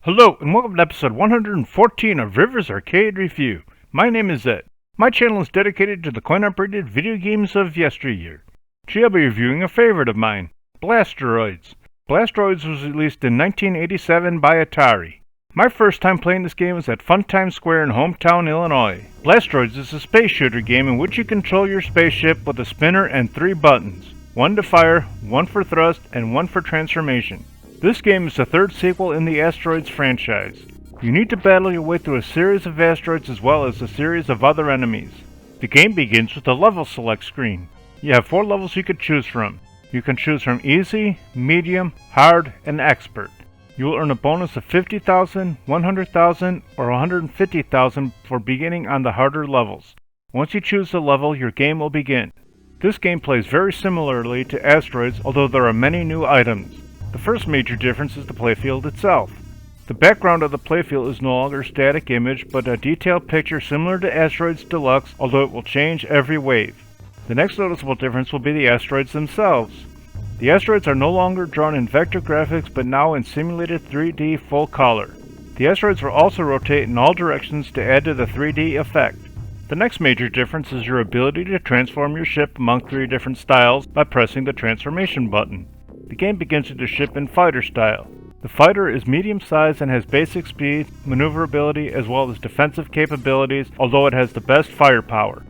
Hello, and welcome to episode 114 of Rivers Arcade Review. My name is Ed. My channel is dedicated to the coin-operated video games of yesteryear. Today I'll be reviewing a favorite of mine, Blasteroids. Blasteroids was released in 1987 by Atari. My first time playing this game was at Funtime Square in hometown Illinois. Blasteroids is a space shooter game in which you control your spaceship with a spinner and 3 buttons. 1 to fire, 1 for thrust, and 1 for transformation. This game is the third sequel in the Asteroids franchise. You need to battle your way through a series of asteroids as well as a series of other enemies. The game begins with a level select screen. You have 4 levels you could choose from. You can choose from easy, medium, hard, and expert. You will earn a bonus of 50,000, 100,000, or 150,000 for beginning on the harder levels. Once you choose the level, your game will begin. This game plays very similarly to Asteroids, although there are many new items. The first major difference is the playfield itself. The background of the playfield is no longer a static image, but a detailed picture similar to Asteroids Deluxe, although it will change every wave. The next noticeable difference will be the asteroids themselves. The asteroids are no longer drawn in vector graphics, but now in simulated 3D full color. The asteroids will also rotate in all directions to add to the 3D effect. The next major difference is your ability to transform your ship among 3 different styles by pressing the transformation button. The game begins with the ship in fighter style. The fighter is medium sized and has basic speed, maneuverability, as well as defensive capabilities, although it has the best firepower.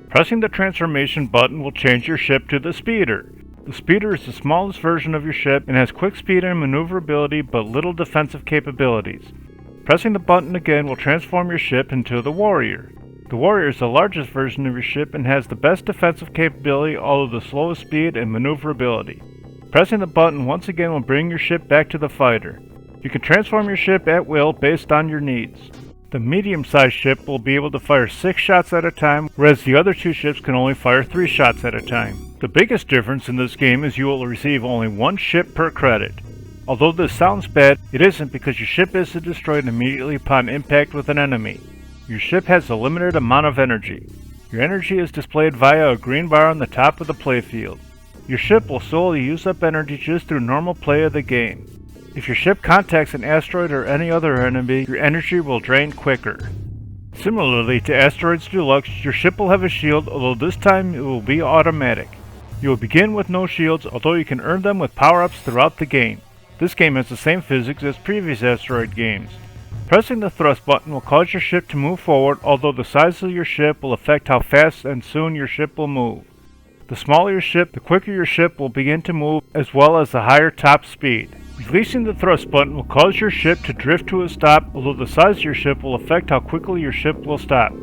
Pressing the transformation button will change your ship to the speeder. The speeder is the smallest version of your ship and has quick speed and maneuverability but little defensive capabilities. Pressing the button again will transform your ship into the warrior. The warrior is the largest version of your ship and has the best defensive capability, although the slowest speed and maneuverability. Pressing the button once again will bring your ship back to the fighter. You can transform your ship at will based on your needs. The medium-sized ship will be able to fire 6 shots at a time, whereas the other 2 ships can only fire 3 shots at a time. The biggest difference in this game is you will receive only 1 ship per credit. Although this sounds bad, it isn't, because your ship isn't destroyed immediately upon impact with an enemy. Your ship has a limited amount of energy. Your energy is displayed via a green bar on the top of the playfield. Your ship will slowly use up energy just through normal play of the game. If your ship contacts an asteroid or any other enemy, your energy will drain quicker. Similarly to Asteroids Deluxe, your ship will have a shield, although this time it will be automatic. You will begin with no shields, although you can earn them with power-ups throughout the game. This game has the same physics as previous Asteroid games. Pressing the thrust button will cause your ship to move forward, although the size of your ship will affect how fast and soon your ship will move. The smaller your ship, the quicker your ship will begin to move, as well as the higher top speed. Releasing the thrust button will cause your ship to drift to a stop, although the size of your ship will affect how quickly your ship will stop.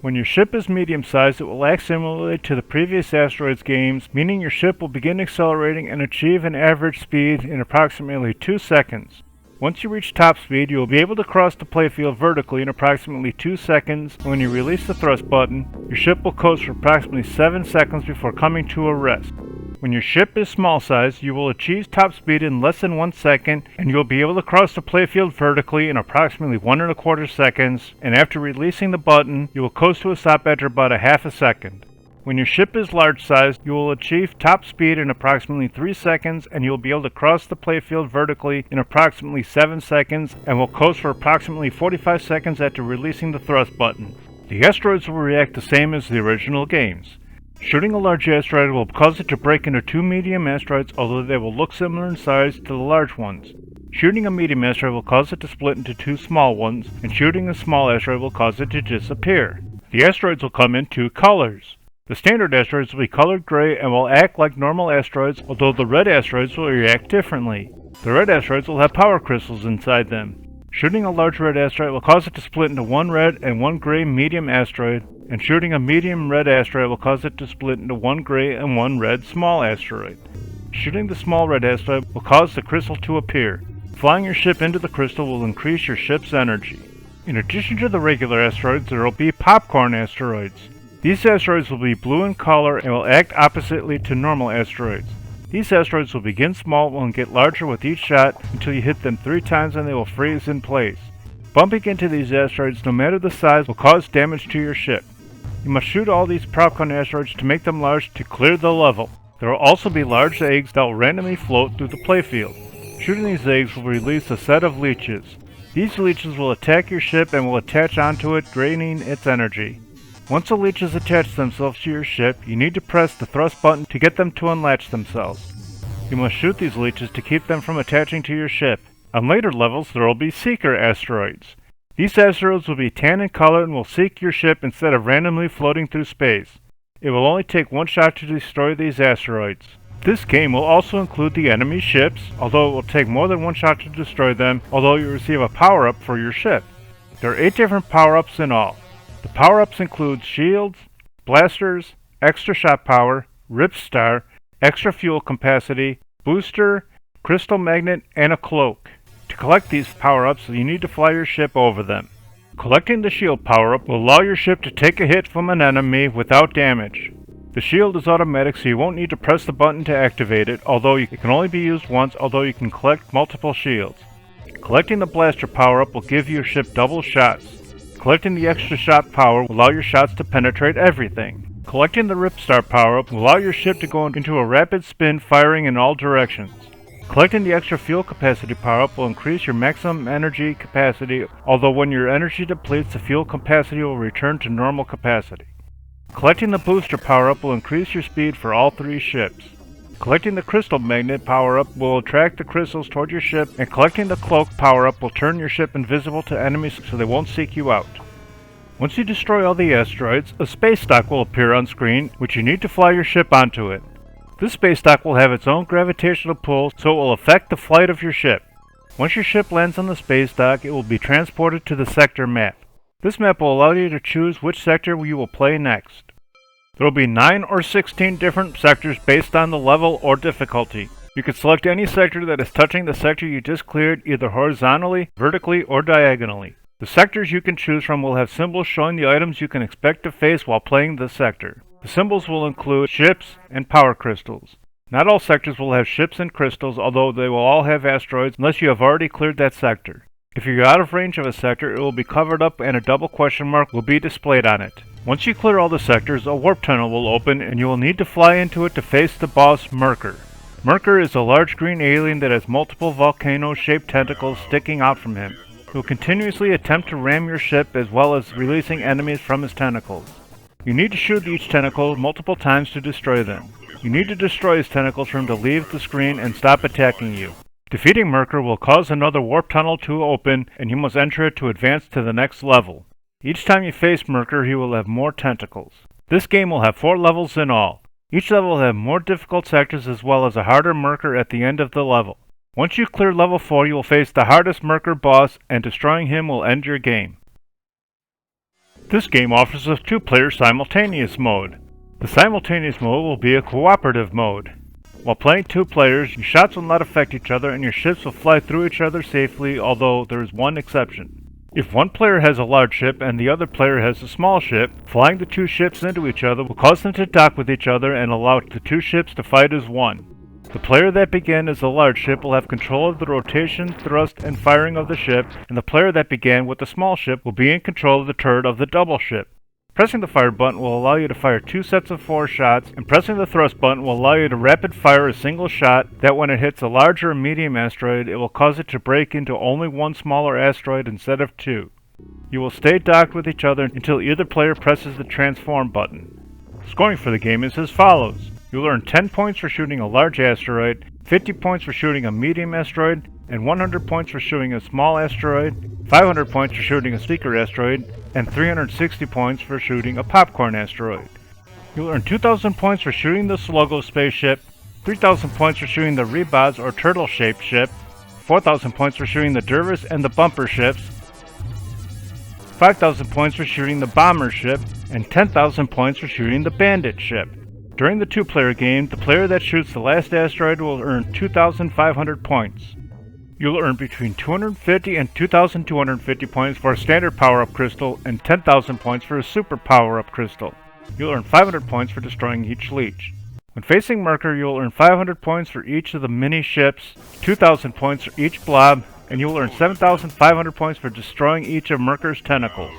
When your ship is medium-sized, it will act similarly to the previous Asteroids games, meaning your ship will begin accelerating and achieve an average speed in approximately 2 seconds. Once you reach top speed, you will be able to cross the playfield vertically in approximately 2 seconds, and when you release the thrust button, your ship will coast for approximately 7 seconds before coming to a rest. When your ship is small size, you will achieve top speed in less than 1 second, and you will be able to cross the playfield vertically in approximately 1¼ seconds, and after releasing the button, you will coast to a stop after about a half a second. When your ship is large sized, you will achieve top speed in approximately 3 seconds, and you will be able to cross the playfield vertically in approximately 7 seconds, and will coast for approximately 45 seconds after releasing the thrust button. The asteroids will react the same as the original games. Shooting a large asteroid will cause it to break into 2 medium asteroids, although they will look similar in size to the large ones. Shooting a medium asteroid will cause it to split into 2 small ones, and shooting a small asteroid will cause it to disappear. The asteroids will come in 2 colors. The standard asteroids will be colored gray and will act like normal asteroids, although the red asteroids will react differently. The red asteroids will have power crystals inside them. Shooting a large red asteroid will cause it to split into 1 red and 1 gray medium asteroid, and shooting a medium red asteroid will cause it to split into 1 gray and 1 red small asteroid. Shooting the small red asteroid will cause the crystal to appear. Flying your ship into the crystal will increase your ship's energy. In addition to the regular asteroids, there will be popcorn asteroids. These asteroids will be blue in color and will act oppositely to normal asteroids. These asteroids will begin small and get larger with each shot until you hit them 3 times and they will freeze in place. Bumping into these asteroids, no matter the size, will cause damage to your ship. You must shoot all these popcorn asteroids to make them large to clear the level. There will also be large eggs that will randomly float through the playfield. Shooting these eggs will release a set of leeches. These leeches will attack your ship and will attach onto it, draining its energy. Once the leeches attach themselves to your ship, you need to press the thrust button to get them to unlatch themselves. You must shoot these leeches to keep them from attaching to your ship. On later levels, there will be seeker asteroids. These asteroids will be tan in color and will seek your ship instead of randomly floating through space. It will only take one shot to destroy these asteroids. This game will also include the enemy ships, although it will take more than one shot to destroy them, although you receive a power-up for your ship. There are 8 different power-ups in all. The power-ups include shields, blasters, extra shot power, rip star, extra fuel capacity, booster, crystal magnet, and a cloak. To collect these power-ups, you need to fly your ship over them. Collecting the shield power-up will allow your ship to take a hit from an enemy without damage. The shield is automatic, so you won't need to press the button to activate it, although it can only be used once, although you can collect multiple shields. Collecting the blaster power-up will give your ship double shots. Collecting the extra shot power will allow your shots to penetrate everything. Collecting the rip star power-up will allow your ship to go into a rapid spin, firing in all directions. Collecting the extra fuel capacity power-up will increase your maximum energy capacity, although when your energy depletes, the fuel capacity will return to normal capacity. Collecting the booster power-up will increase your speed for all 3 ships. Collecting the crystal magnet power-up will attract the crystals toward your ship, and collecting the cloak power-up will turn your ship invisible to enemies so they won't seek you out. Once you destroy all the asteroids, a space dock will appear on screen, which you need to fly your ship onto it. This space dock will have its own gravitational pull, so it will affect the flight of your ship. Once your ship lands on the space dock, it will be transported to the sector map. This map will allow you to choose which sector you will play next. There will be 9 or 16 different sectors based on the level or difficulty. You can select any sector that is touching the sector you just cleared, either horizontally, vertically, or diagonally. The sectors you can choose from will have symbols showing the items you can expect to face while playing the sector. The symbols will include ships and power crystals. Not all sectors will have ships and crystals, although they will all have asteroids unless you have already cleared that sector. If you're out of range of a sector, it will be covered up and a double question mark will be displayed on it. Once you clear all the sectors, a warp tunnel will open and you will need to fly into it to face the boss Merkur. Merkur is a large green alien that has multiple volcano-shaped tentacles sticking out from him. He will continuously attempt to ram your ship as well as releasing enemies from his tentacles. You need to shoot each tentacle multiple times to destroy them. You need to destroy his tentacles for him to leave the screen and stop attacking you. Defeating Merkur will cause another warp tunnel to open and you must enter it to advance to the next level. Each time you face Merkur, he will have more tentacles. This game will have 4 levels in all. Each level will have more difficult sectors as well as a harder Merkur at the end of the level. Once you clear level 4, you will face the hardest Merkur boss, and destroying him will end your game. This game offers a 2-player simultaneous mode. The simultaneous mode will be a cooperative mode. While playing 2 players, your shots will not affect each other and your ships will fly through each other safely, although there is one exception. If one player has a large ship and the other player has a small ship, flying the 2 ships into each other will cause them to dock with each other and allow the 2 ships to fight as one. The player that began as the large ship will have control of the rotation, thrust, and firing of the ship, and the player that began with the small ship will be in control of the turret of the double ship. Pressing the fire button will allow you to fire 2 sets of 4 shots, and pressing the thrust button will allow you to rapid fire a single shot that when it hits a large or medium asteroid, it will cause it to break into only 1 smaller asteroid instead of 2. You will stay docked with each other until either player presses the transform button. Scoring for the game is as follows. You'll earn 10 points for shooting a large asteroid, 50 points for shooting a medium asteroid, and 100 points for shooting a small asteroid, 500 points for shooting a seeker asteroid, and 360 points for shooting a popcorn asteroid. You'll earn 2,000 points for shooting the Sluggo spaceship, 3,000 points for shooting the Rebaz or turtle-shaped ship, 4,000 points for shooting the Dervis and the bumper ships, 5,000 points for shooting the bomber ship, and 10,000 points for shooting the bandit ship. During the 2-player game, the player that shoots the last asteroid will earn 2,500 points. You'll earn between 250 and 2,250 points for a standard power-up crystal and 10,000 points for a super power-up crystal. You'll earn 500 points for destroying each leech. When facing Merkur, you'll earn 500 points for each of the mini ships, 2,000 points for each blob, and you will earn 7,500 points for destroying each of Merkur's tentacles.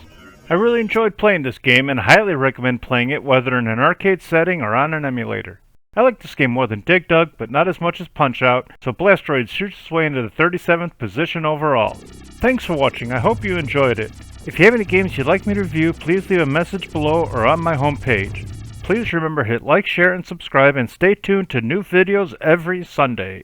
I really enjoyed playing this game and highly recommend playing it whether in an arcade setting or on an emulator. I like this game more than Dig Dug, but not as much as Punch-Out, so Blasteroids shoots its way into the 37th position overall. Thanks for watching, I hope you enjoyed it. If you have any games you'd like me to review, please leave a message below or on my homepage. Please remember to hit like, share, and subscribe, and stay tuned to new videos every Sunday.